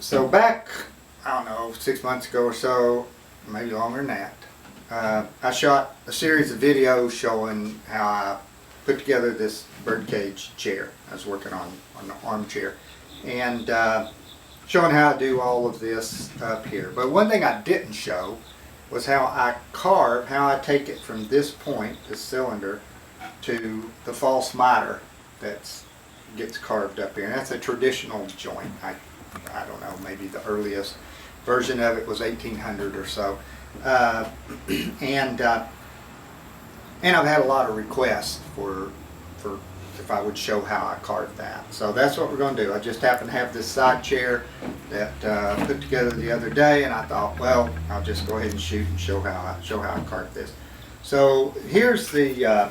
So back, I don't know, 6 months ago or so, maybe longer than that, I shot a series of videos showing how I put together this birdcage chair. I was working on the armchair and showing how I do all of this up here. But one thing I didn't show was how I carve, how I take it from this point, this cylinder, to the false miter that gets carved up here. And that's a traditional joint. I don't know, maybe the earliest version of it was 1800 or so. And I've had a lot of requests for if I would show how I carved that. So that's what we're going to do. I just happen to have this side chair that I put together the other day, and I thought, well, I'll just go ahead and shoot and show how I carved this. So here's the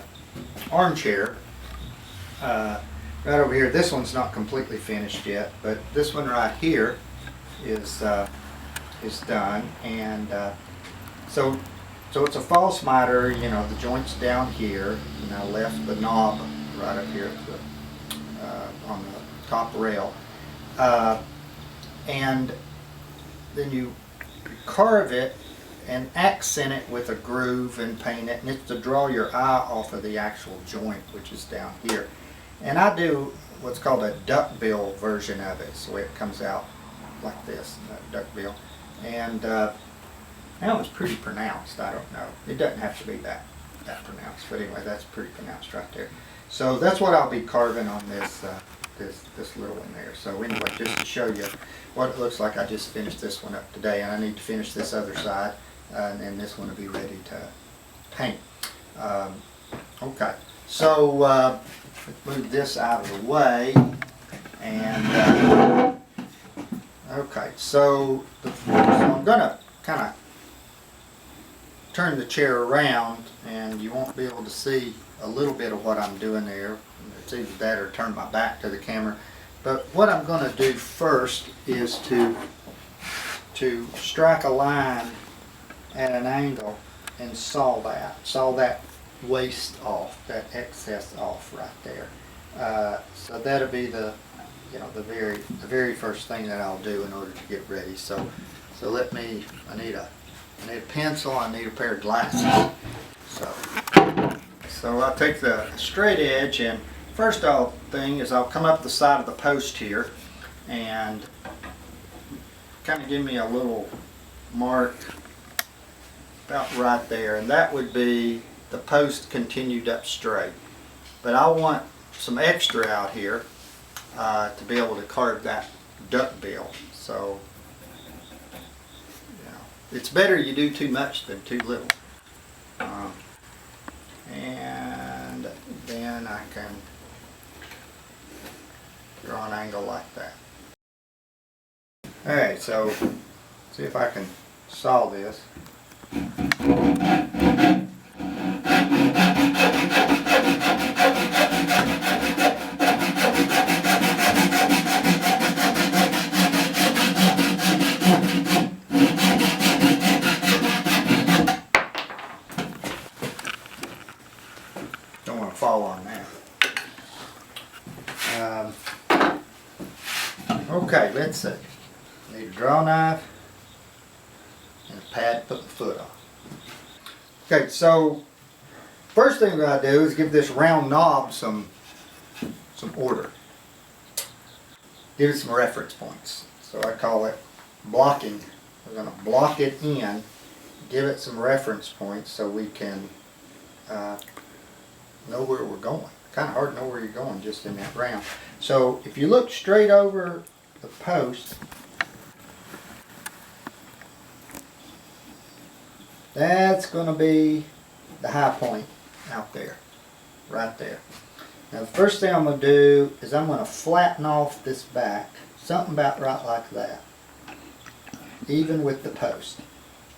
armchair. Right over here. This one's not completely finished yet, but this one right here is done, and so it's a false miter. You know, the joint's down here, and I left the knob right up here at the, on the top rail, and then you carve it and accent it with a groove and paint it, and it's to draw your eye off of the actual joint, which is down here. And I do what's called a duckbill version of it, so it comes out like this, duckbill. And that was pretty pronounced. I don't know. It doesn't have to be that pronounced, but anyway, that's pretty pronounced right there. So that's what I'll be carving on this this little one there. So anyway, just to show you what it looks like, I just finished this one up today, and I need to finish this other side, and then this one will be ready to paint. Okay, so let's move this out of the way, and okay, so I'm going to kind of turn the chair around, and you won't be able to see a little bit of what I'm doing there. It's either that or turn my back to the camera. But what I'm going to do first is to strike a line at an angle and saw that waste off, that excess off right there. So that'll be the very first thing that I'll do in order to get ready. So I need a pencil, I need a pair of glasses. So I'll take the straight edge, and first thing is I'll come up the side of the post here and kind of give me a little mark about right there, and that would be the post continued up straight. But I want some extra out here to be able to carve that duckbill. So it's better you do too much than too little. And then I can draw an angle like that. Alright, so see if I can saw this. Don't want to fall on that. Okay, let's see. Need a draw knife and a pad to put the foot on. Okay, so first thing we're going to do is give this round knob some order. Give it some reference points. So I call it blocking. We're going to block it in, give it some reference points so we can know where we're going. Kind of hard to know where you're going just in that round. So if you look straight over the post, that's going to be the high point out there, right there. Now the first thing I'm going to do is I'm going to flatten off this back, something about right like that, even with the post.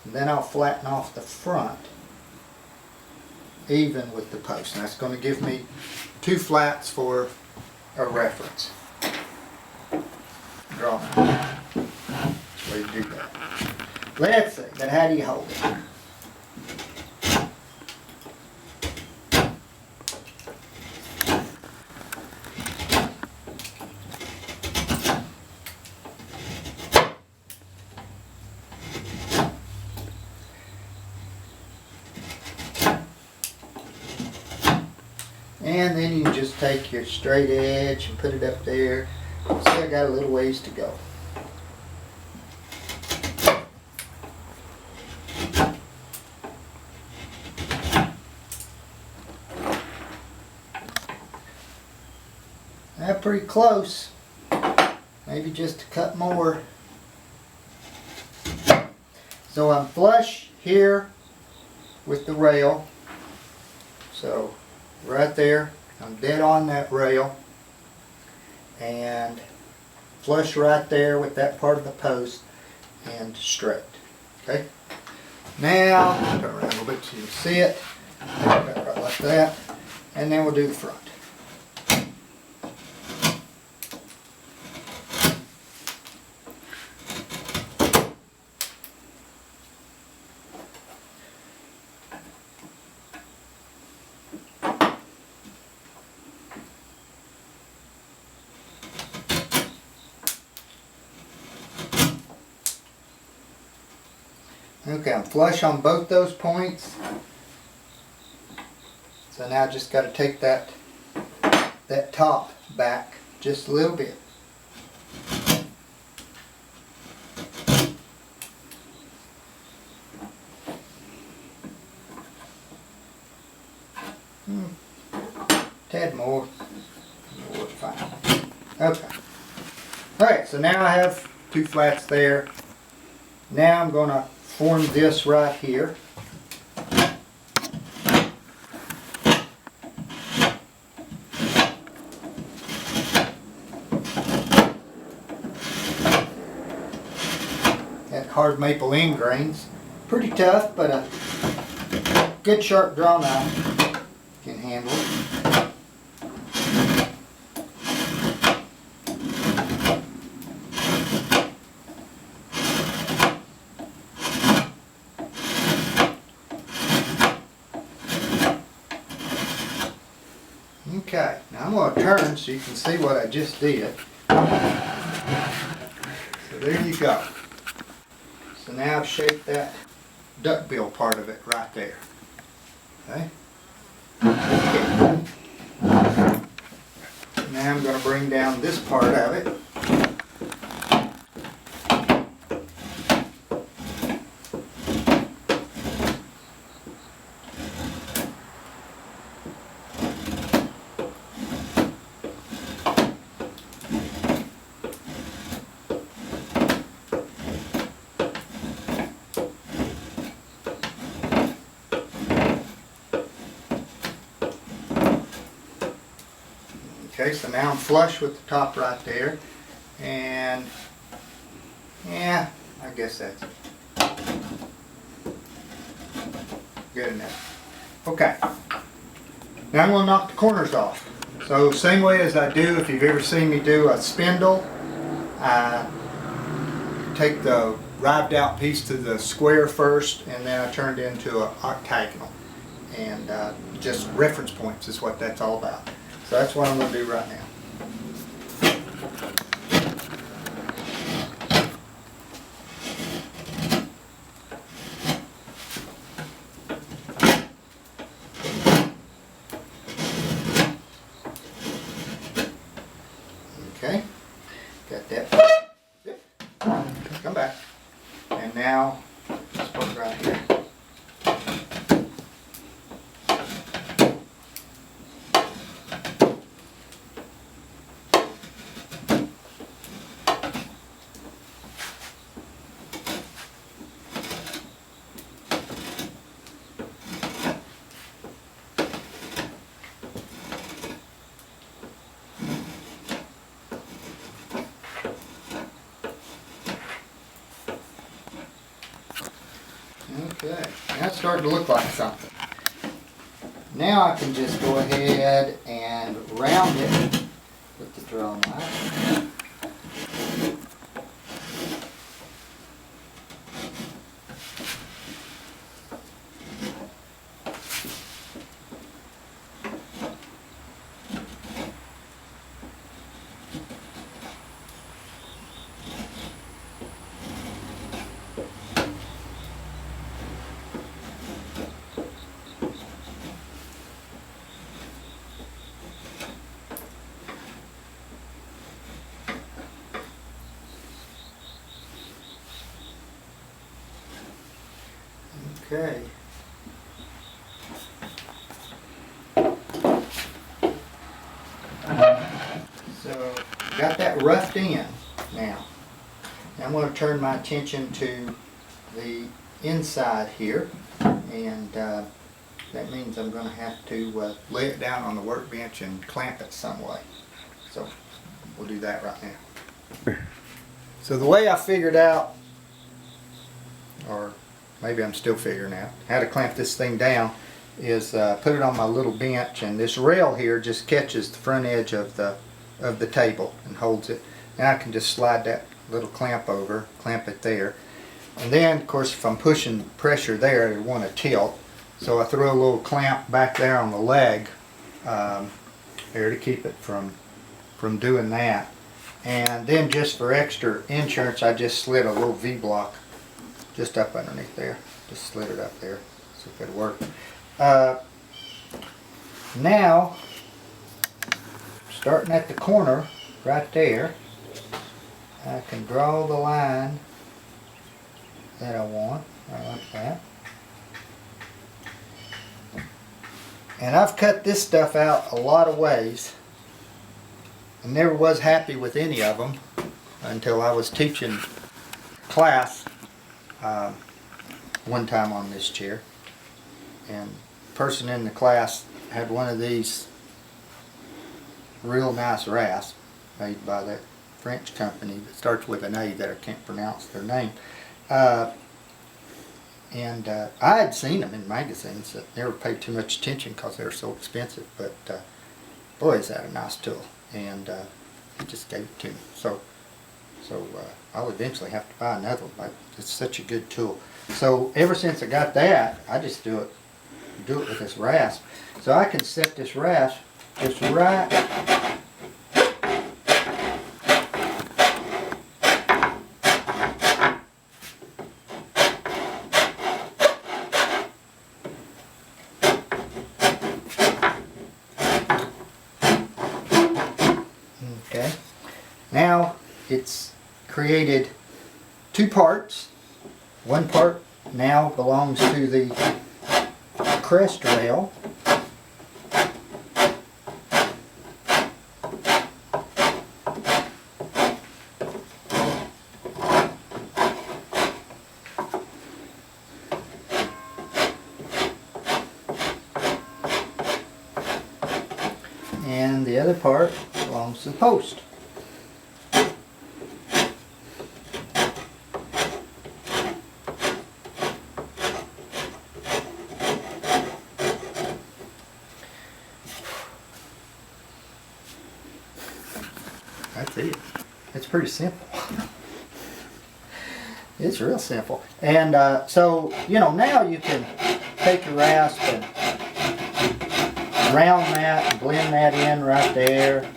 And then I'll flatten off the front, even with the post. And that's going to give me two flats for a reference. Draw knife. That's the way you do that. Let's see, then how do you hold it? And then you just take your straight edge and put it up there. See, I got a little ways to go. That's pretty close. Maybe just a cut more. So I'm flush here with the rail. So right there, I'm dead on that rail. And flush right there with that part of the post and straight. Okay? Now, turn around a little bit so you can see it. Right like that. And then we'll do the front. Okay, I'm flush on both those points. So now I just got to take that top back just a little bit. Tad more. It'll work fine. Okay. Alright, so now I have two flats there. Now I'm going to form this right here. Got hard maple end grains. Pretty tough, but a good sharp draw knife can handle it. Okay, now I'm going to turn so you can see what I just did. So there you go. So now I've shaped that duckbill part of it right there. Okay? Okay. Now I'm going to bring down this part of it. Okay, so now I'm flush with the top right there, and yeah, I guess that's good enough. Okay, now I'm going to knock the corners off. So same way as I do, if you've ever seen me do a spindle, I take the rived out piece to the square first, and then I turn it into an octagonal. And just reference points is what that's all about. So that's what I'm going to do right now. Okay, got that. Yep. Come back. And now, this part right here. Okay, now it's starting to look like something. Now I can just go ahead and round it with the draw knife. Okay. So, got that roughed in now. Now I'm going to turn my attention to the inside here, and that means I'm going to have to lay it down on the workbench and clamp it some way. So we'll do that right now. So the way I figured out, or maybe I'm still figuring out, how to clamp this thing down is put it on my little bench, and this rail here just catches the front edge of the table and holds it. Now I can just slide that little clamp over, clamp it there. And then, of course, if I'm pushing pressure there, I want to tilt. So I throw a little clamp back there on the leg there to keep it from doing that. And then just for extra insurance, I just slid a little V-block just up underneath there. Just slid it up there, see if it'll work. Now, starting at the corner right there, I can draw the line that I want, right like that. And I've cut this stuff out a lot of ways. I never was happy with any of them until I was teaching class one time on this chair. And the person in the class had one of these real nice rasps made by that French company that starts with an A that I can't pronounce their name. I had seen them in magazines that never paid too much attention because they were so expensive, but boy, is that a nice tool. And he just gave it to me. So I'll eventually have to buy another one, but it's such a good tool. So ever since I got that, I just do it with this rasp. So I can set this rasp just right okay. Now it's created two parts. One part now belongs to the crest rail. And the other part belongs to the post. That's it. It's pretty simple. It's real simple. And so, you know, now you can take your rasp and round that and blend that in right there.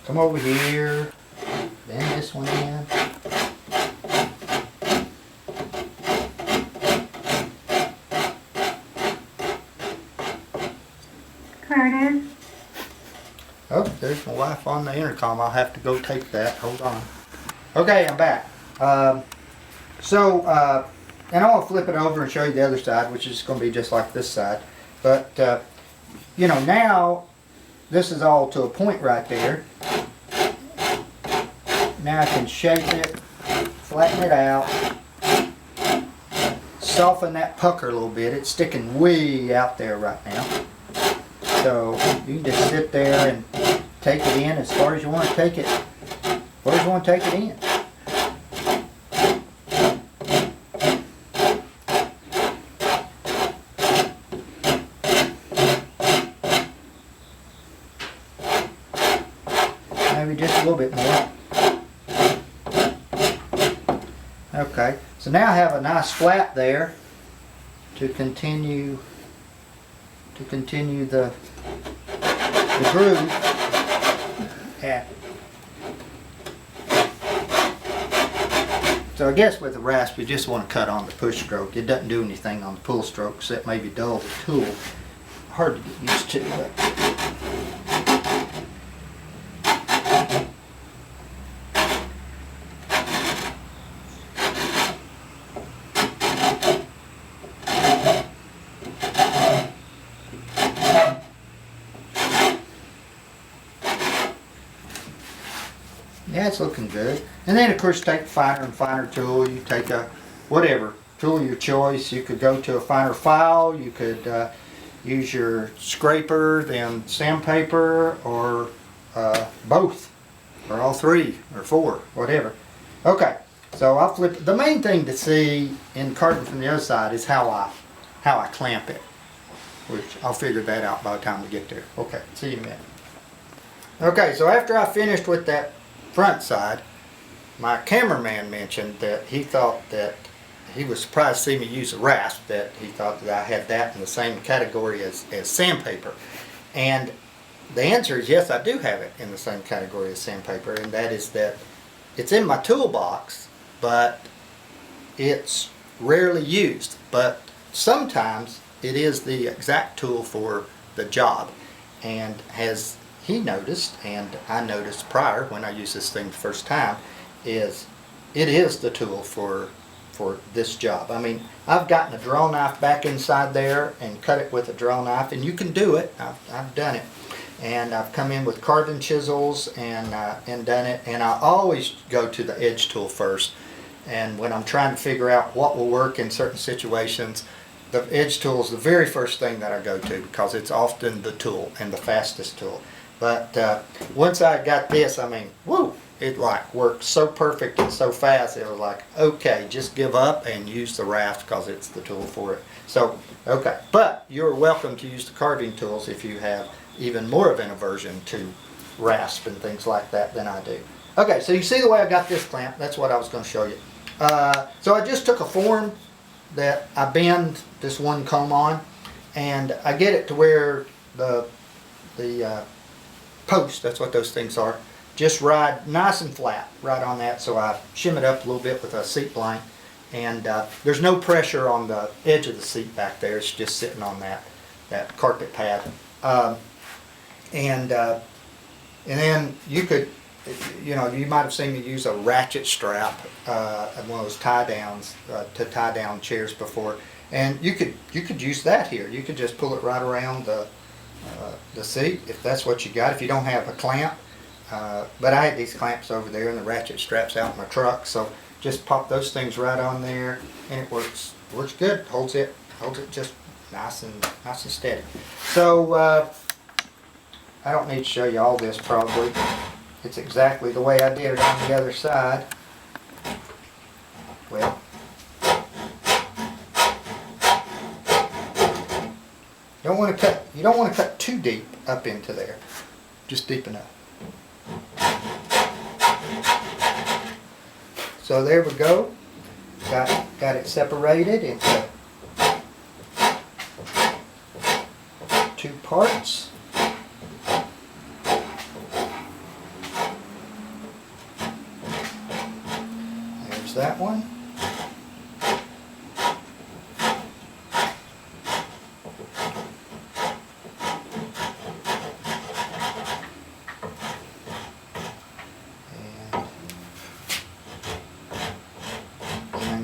Come over here, bend this one in. Curtis? Oh, there's my wife on the intercom. I'll have to go take that. Hold on. Okay, I'm back. And I want to flip it over and show you the other side, which is going to be just like this side. But, you know, now this is all to a point right there. Now I can shape it, flatten it out, soften that pucker a little bit. It's sticking way out there right now. So you can just sit there and take it in as far as you want to take it, as far as you want to take it in. Maybe just a little bit more. Okay, so now I have a nice flap there to continue the groove at. So I guess with the rasp you just want to cut on the push stroke. It doesn't do anything on the pull stroke except maybe dull the tool. Hard to get used to, but Yeah, it's looking good. And then of course take a finer and finer tool. You take a whatever tool of your choice. You could go to a finer file. You could use your scraper, then sandpaper, or both, or all three, or four, whatever. Okay, so I'll flip. The main thing to see in carving from the other side is how I clamp it, which I'll figure that out by the time we get there. Okay, see you in a minute. Okay, so after I finished with that front side, my cameraman mentioned that he thought that he was surprised to see me use a rasp, that he thought that I had that in the same category as sandpaper. And the answer is yes, I do have it in the same category as sandpaper, and that is that it's in my toolbox, but it's rarely used. But sometimes it is the exact tool for the job. And as he noticed, and I noticed prior when I used this thing the first time, it is the tool for this job. I mean, I've gotten a draw knife back inside there and cut it with a draw knife, and you can do it. I've done it. And I've come in with carving chisels and done it. And I always go to the edge tool first. And when I'm trying to figure out what will work in certain situations, the edge tool is the very first thing that I go to, because it's often the tool and the fastest tool. But once I got this, I mean, woo! It like worked so perfect and so fast. It was like, okay, just give up and use the rasp because it's the tool for it. So, okay. But you're welcome to use the carving tools if you have even more of an aversion to rasp and things like that than I do. Okay, so you see the way I got this clamp. That's what I was going to show you. So I just took a form that I bend this one comb on, and I get it to where the post, that's what those things are, just ride nice and flat right on that. So I shim it up a little bit with a seat blank, and there's no pressure on the edge of the seat back there. It's just sitting on that carpet pad. And then you could, you might have seen me use a ratchet strap, one of those tie downs to tie down chairs before, and you could use that here. You could just pull it right around the seat if that's what you got. If you don't have a clamp, but I had these clamps over there and the ratchet straps out in my truck, so just pop those things right on there, and it works good. Holds it just nice and steady. So I don't need to show you all this probably. It's exactly the way I did it on the other side. Well, you don't want to cut too deep up into there. Just deep enough. So there we go. Got it separated into two parts. There's that one.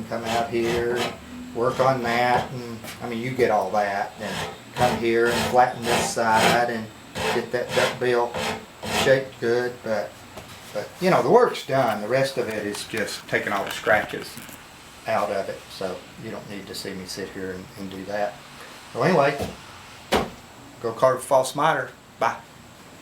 Come out here, work on that, and I mean, you get all that, and come here and flatten this side and get that duckbill shaped good, but the work's done. The rest of it is just taking all the scratches out of it, so you don't need to see me sit here and do that. Well, anyway, go carve a false miter. Bye.